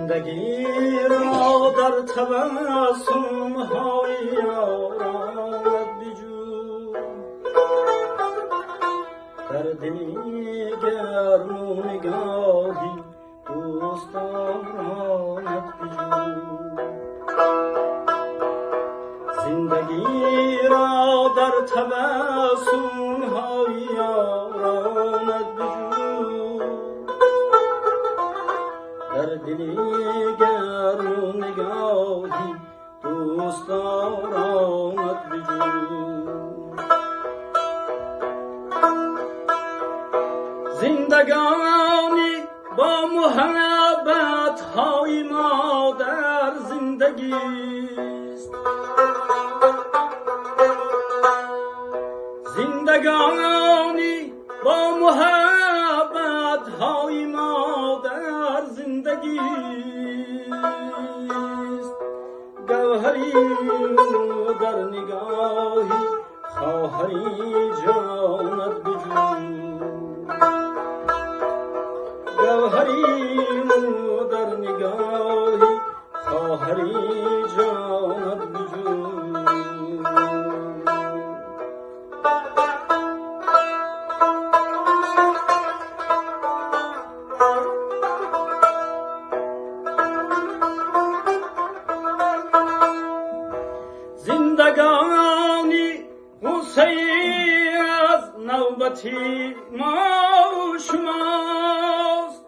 زندگی را در تبسم های آرامت بجو، در دلی گرم و نگاهی دوستانت بجو. زندگی را در تبسم های آرامت بجو، در دلی گرم و نگاهی دوستانت بجو. زندگانی با محبت های ما در زندگی است، زندگانی با محبت های ما در زندگی است. گوهری در نگاهی خواهری جانت بجو، گوهری در نگاهی خواهری جانت بجو. زندگانی غصه‌ای از نوبتی ما و شماست،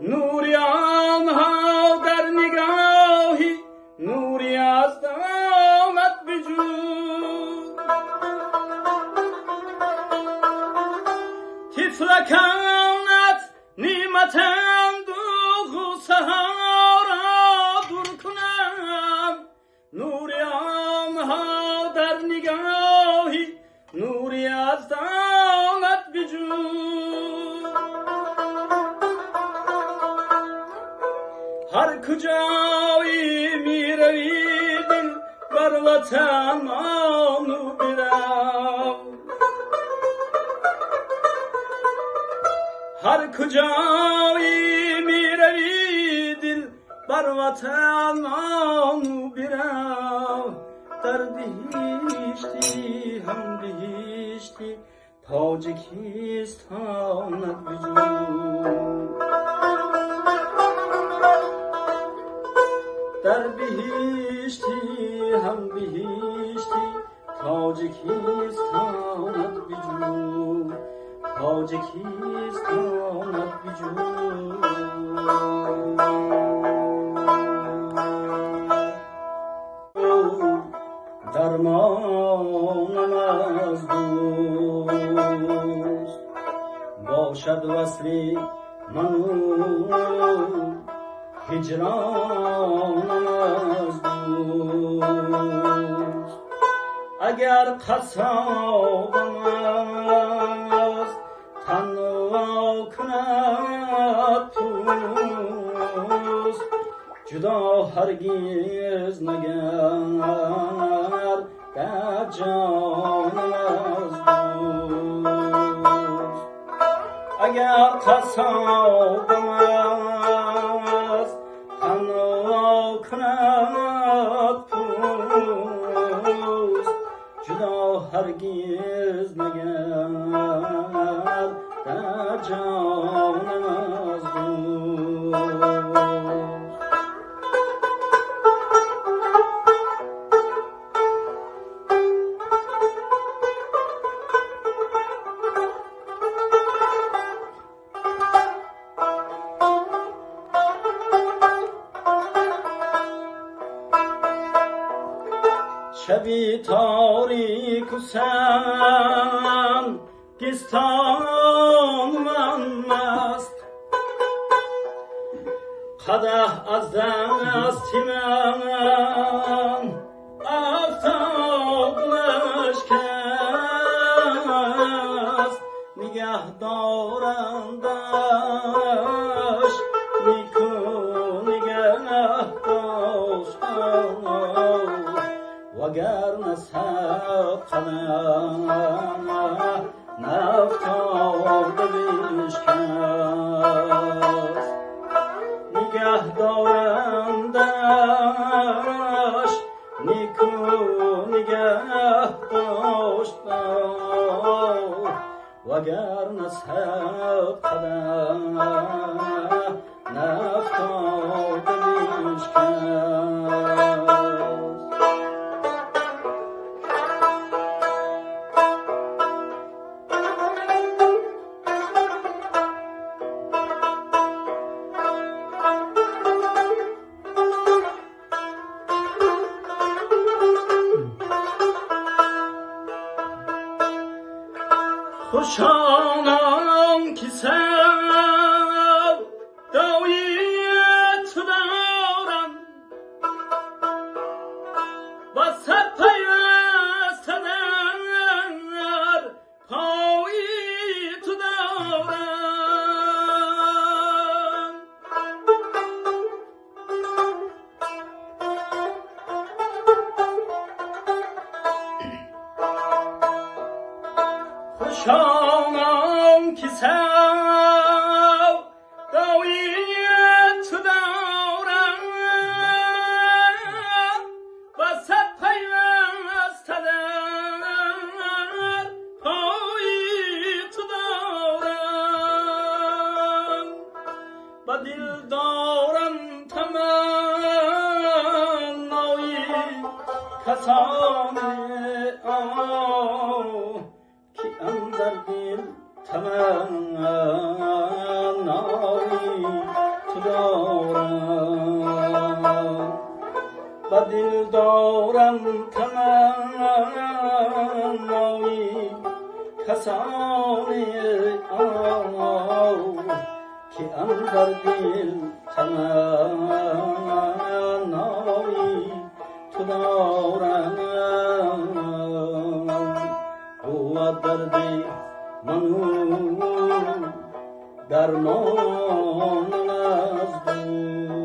نوری آنها در نگاهی نوری از دامت بجو. طفلکانت نیمتند و غصه ها را دور کنم، نوری آنها در نگاهی نوری از دامت بجو. هر کجایی می روی دل بر وطن مانو برم، هر کجایی می روی دل بر وطن مانو برم. در بهشتی هم بهشتی تاجیکستانت بجو، در بهشتی هم بهشتی تاجیکستانت بجو، تاجیکستانت بجو. درمانم از دوست باشد وصلی منو، هجرانم از دوست اگر قصابم از تنها کند توست، جدا هرگز نگرد در جانم از دوست. اگر قصابم از تنها کند توست، جدا هرگز نگرد در جانم از دوست. شبی تاریک و سنگستان من مست، قدح از دست من آفتاب نشکست، نگه دارندش نیکو نگه داشتم، وگر نصد قدم نفتاد بشکن. وگرنه صد قدم نفتاده بیشکست. خوشانم که سودایی تو دارم و صد پیوستن در پایی تو دارم. خوشانم که سودایی تو دارم و صد پیوسته در پایی تو دارم. و دل دارم تمنای کسانی که اندر دل تمنای تو دارم. و دل دارم تمنای کسانی که اندر دل تمنای تو دارم. و درد منو درمان نزدو